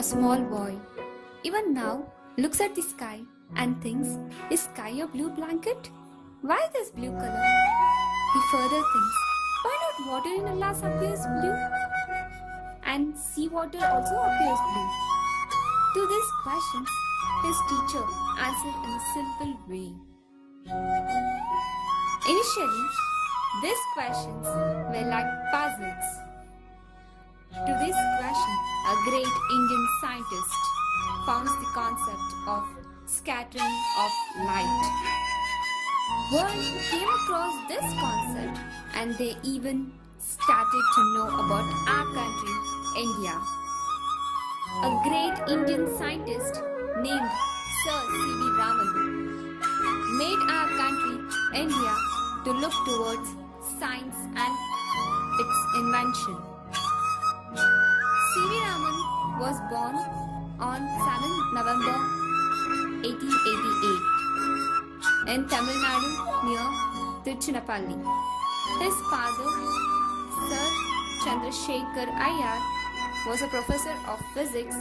a small boy, even now looks at the sky and thinks, is sky a blue blanket? Why this blue color? He further thinks, why not water in Alas appears blue? And seawater also appears blue. To these questions, his teacher answered in a simple way. Initially, these questions were like puzzles. To this question, a great Indian scientist founds the concept of scattering of light. World came across this concept and they even started to know about our country, India. A great Indian scientist named Sir C.V. Raman made our country, India, to look towards science and its invention. C.V. Raman was born on 7 November 1888 in Tamil Nadu near Tiruchirappalli. His father, Sir Chandrasekhar Iyer, was a professor of physics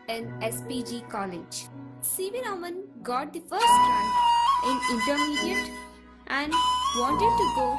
in SPG College. C.V. Raman got the first rank in intermediate and wanted to go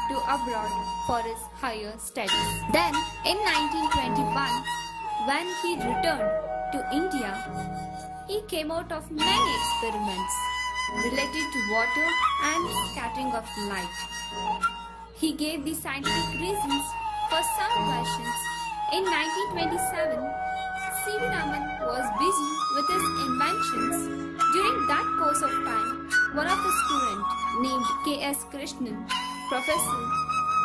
to abroad for his higher studies. Then, in 1921, when he returned to India, he came out of many experiments related to water and scattering of light. He gave the scientific reasons for some questions. In 1927, C.V. Raman was busy with his inventions. During that course of time, one of his students named K.S. Krishnan, professor,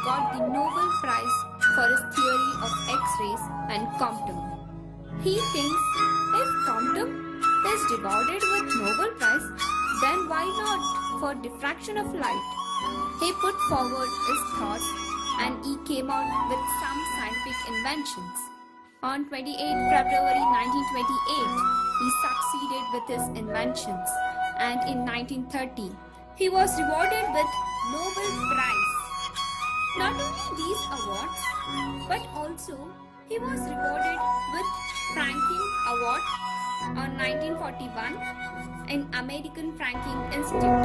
got the Nobel Prize for his theory of X-rays and quantum. He thinks if quantum is rewarded with Nobel Prize, then why not for diffraction of light? He put forward his thoughts and he came out with some scientific inventions. On 28 February 1928, he succeeded with his inventions, and in 1930, he was rewarded with Nobel Prize. Not only these awards, but also he was rewarded with Franklin Award on 1941 in American Franklin Institute,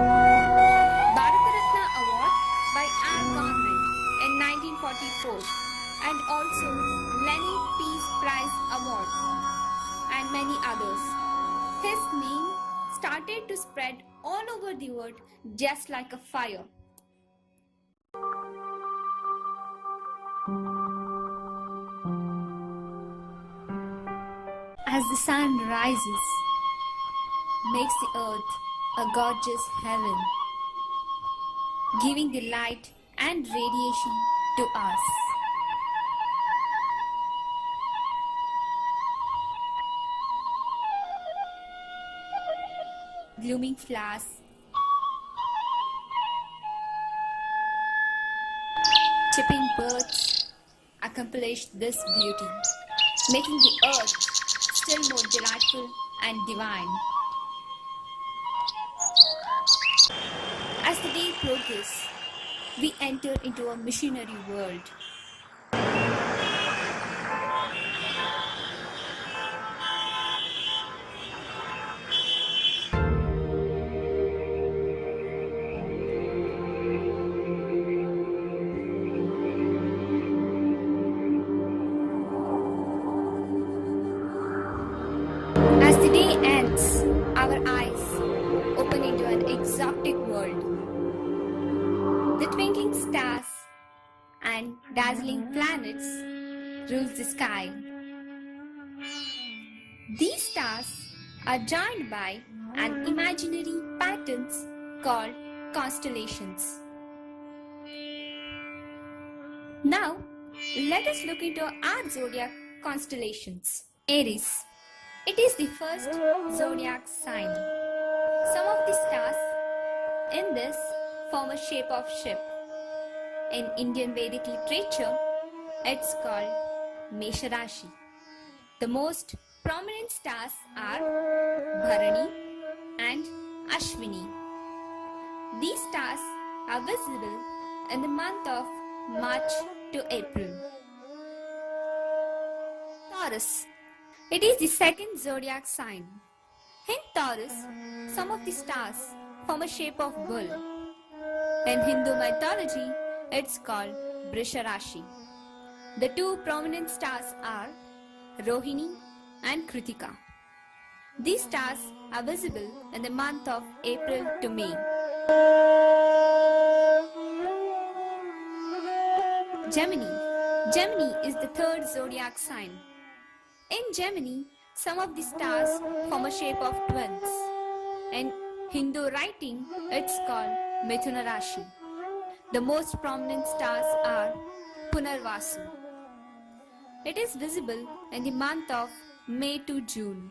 Bharat Ratna Award by our government in 1944, and also Lenin Peace Prize Award, and many others. His name started to spread all over the world just like a fire. As the sun rises, makes the earth a gorgeous heaven, giving the light and radiation to us. Blooming flowers, chirping birds accomplish this beauty, making the earth still more delightful and divine. As the day progresses, we enter into a machinery world. As the day ends, our eyes open into an exotic world. The twinkling stars and dazzling planets rules the sky. These stars are joined by an imaginary patterns called constellations. Now, let us look into our zodiac constellations. Aries. It is the first zodiac sign. Some of the stars in this form a shape of ship. In Indian Vedic literature, it's called Mesha Rashi. The most prominent stars are Bharani and Ashwini. These stars are visible in the month of March to April. Taurus. It is the second zodiac sign. In Taurus, some of the stars form a shape of bull. In Hindu mythology, it's called Brisha Rashi. The two prominent stars are Rohini and Kritika. These stars are visible in the month of April to May. Gemini. Gemini is the third zodiac sign. In Gemini, some of the stars form a shape of twins. In Hindu writing, it's called Mithuna Rashi. The most prominent stars are Punarvasu. It is visible in the month of May to June.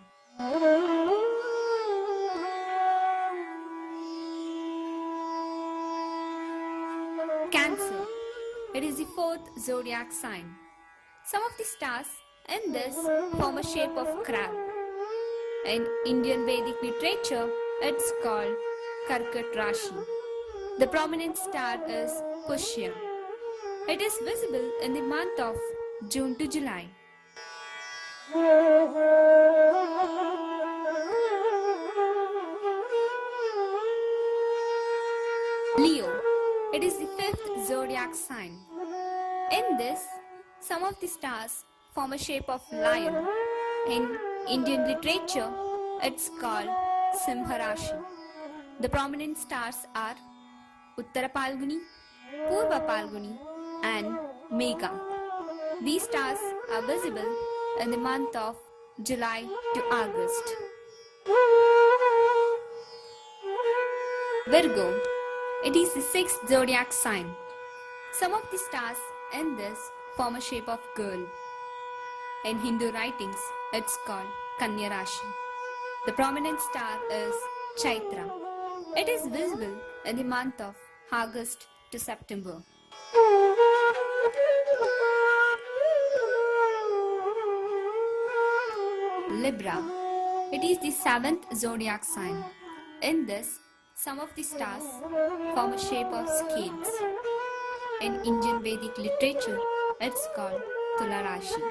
Cancer. It is the fourth zodiac sign. Some of the stars in this form a shape of crab. In Indian Vedic literature, it's called Karkat Rashi. The prominent star is Pushya. It is visible in the month of June to July. Leo. It is the fifth zodiac sign. In this, some of the stars form a shape of lion. In Indian literature, it's called Simha Rashi. The prominent stars are Uttara Palguni, Purva Palguni, and Megha. These stars are visible in the month of July to August. Virgo. It is the sixth zodiac sign. Some of the stars in this form a shape of girl. In Hindu writings, it's called Kanya Rashi. The prominent star is Chaitra. It is visible in the month of August to September. Libra. It is the seventh zodiac sign. In this, some of the stars form a shape of scales. In Indian Vedic literature, it's called Tula Rashi.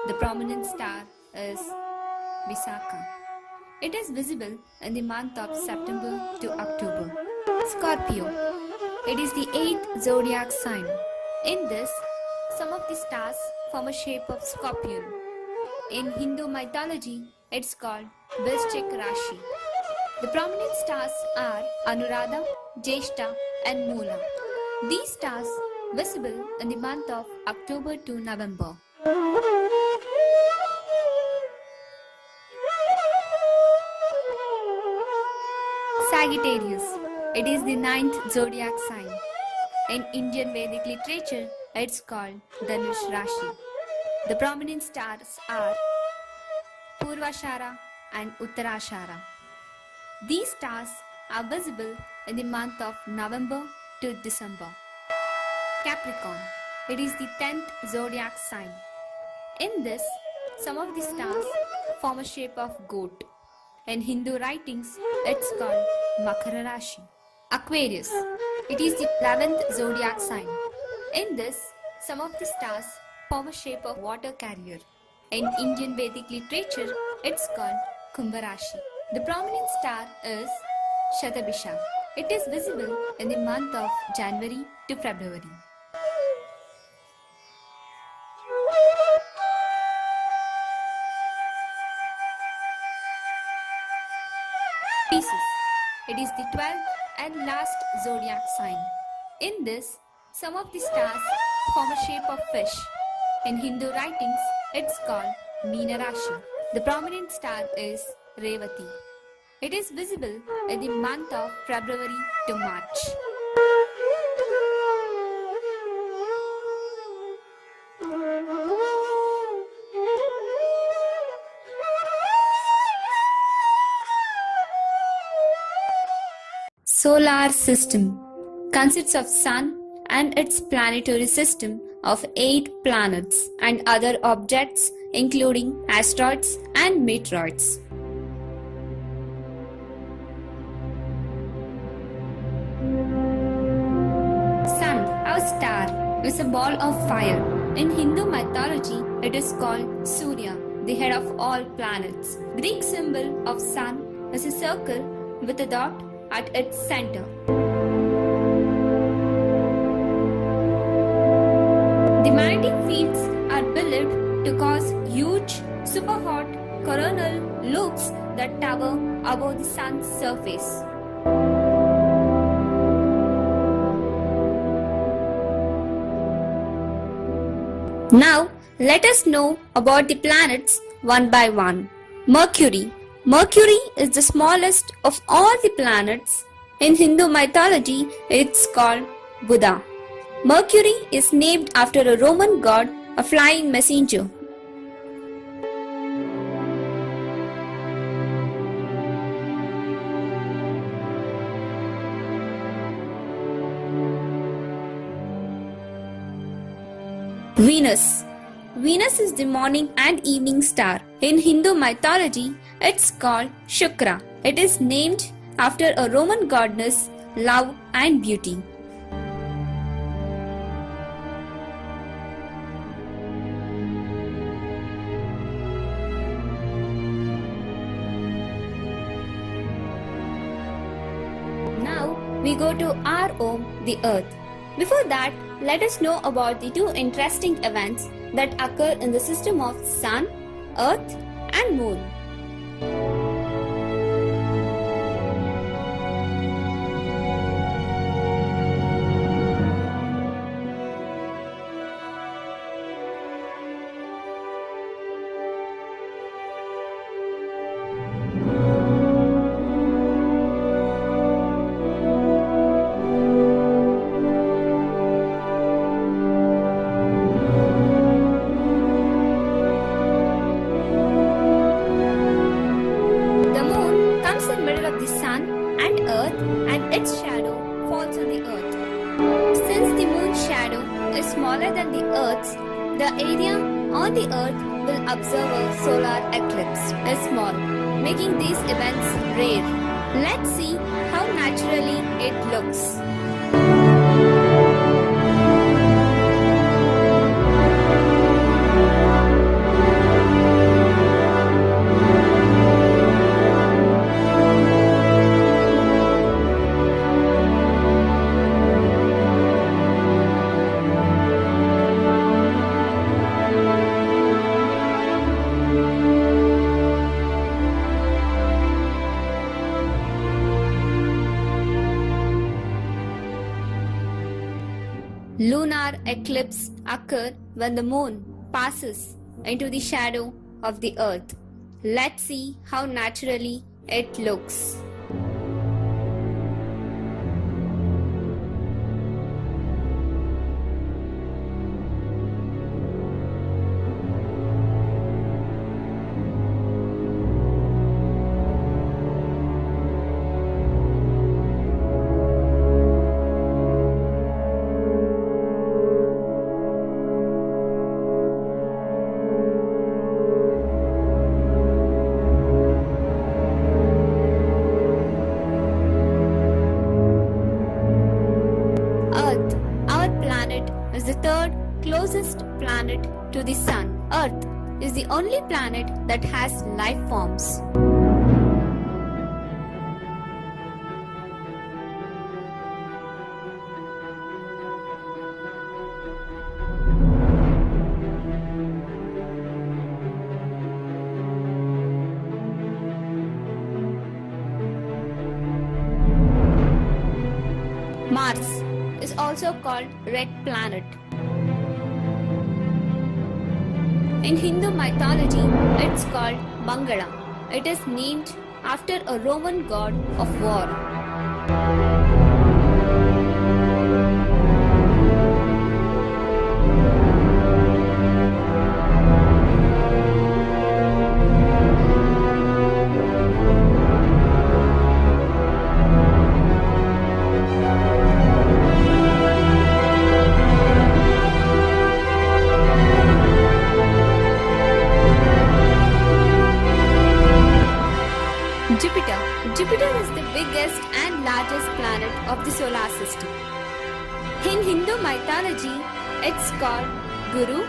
The prominent star is Visakha. It is visible in the month of September to October. Scorpio. It is the eighth zodiac sign. In this, some of the stars form a shape of scorpion. In Hindu mythology, it's called Vrishchik Rashi. The prominent stars are Anuradha, Jeshta, and Moola. These stars visible in the month of October to November. Sagittarius. It is the ninth zodiac sign. In Indian Vedic literature, it's called Dhanush Rashi. The prominent stars are Purvashara and Uttarashara. These stars are visible in the month of November to December. Capricorn. It is the 10th zodiac sign. In this, some of the stars form a shape of goat. In Hindu writings, it's called Makara Rashi. Aquarius. It is the 11th zodiac sign. In this, some of the stars form a shape of water carrier. In Indian Vedic literature, it's called Kumbha Rashi. The prominent star is Shatabisha. It is visible in the month of January to February. Pisces. It is the 12th and last zodiac sign. In this, some of the stars form a shape of fish. In Hindu writings, it's called Meena Rashi. The prominent star is Revati. It is visible in the month of February to March. Solar system consists of Sun and its planetary system of 8 planets and other objects including asteroids and meteoroids. Sun, our star, is a ball of fire. In Hindu mythology, it is called Surya, the head of all planets. Greek symbol of sun is a circle with a dot at its center. The magnetic fields are believed to cause huge, super hot coronal loops that tower above the sun's surface. Now, let us know about the planets one by one. Mercury. Mercury is the smallest of all the planets. In Hindu mythology, it's called Buddha. Mercury is named after a Roman god, a flying messenger. Venus. Venus is the morning and evening star. In Hindu mythology, it's called Shukra. It is named after a Roman goddess, love and beauty. Now we go to our home, the Earth. Before that, let us know about the two interesting events that occur in the system of Sun, Earth and Moon. The sun and earth, and its shadow falls on the earth. Since the moon's shadow is smaller than the earth's, the area on the earth will observe a solar eclipse is small, making these events rare. Let's see how naturally it looks. Lunar eclipse occur when the moon passes into the shadow of the earth. Let's see how naturally it looks. Is the third closest planet to the Sun. Earth is the only planet that has life forms. Mars is also called Red Planet. In Hindu mythology, it's called Mangala. It is named after a Roman god of war. Jupiter is the biggest and largest planet of the solar system. In Hindu mythology, it's called Guru.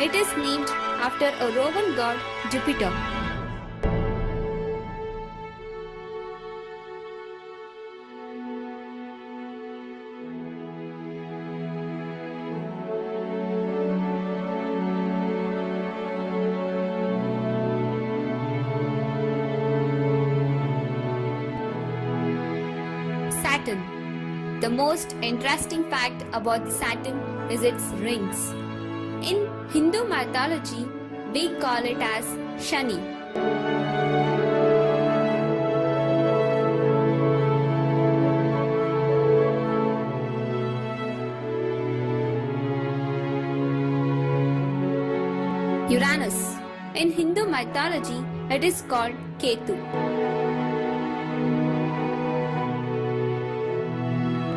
It is named after a Roman god, Jupiter. Saturn. The most interesting fact about Saturn is its rings. In Hindu mythology, we call it as Shani. Uranus. In Hindu mythology, it is called Ketu.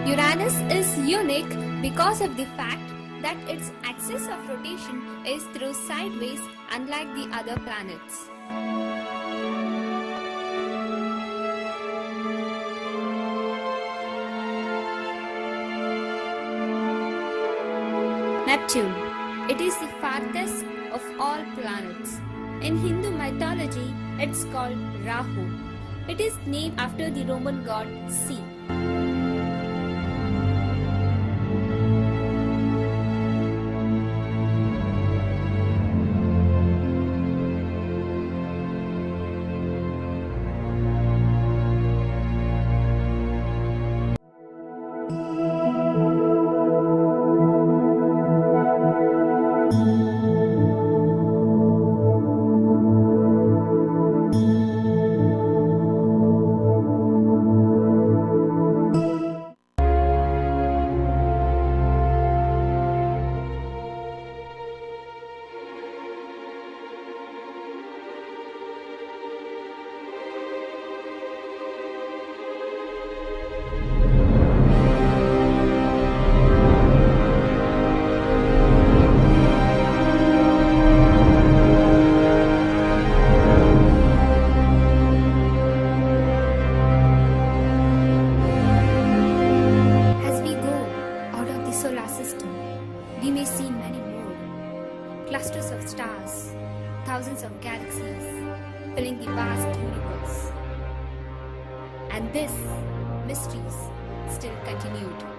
Uranus is unique because of the fact that its axis of rotation is through sideways, unlike the other planets. Neptune. It is the farthest of all planets. In Hindu mythology, it's called Rahu. It is named after the Roman god Sea. We may see many more clusters of stars, thousands of galaxies filling the vast universe. And this mysteries still continued.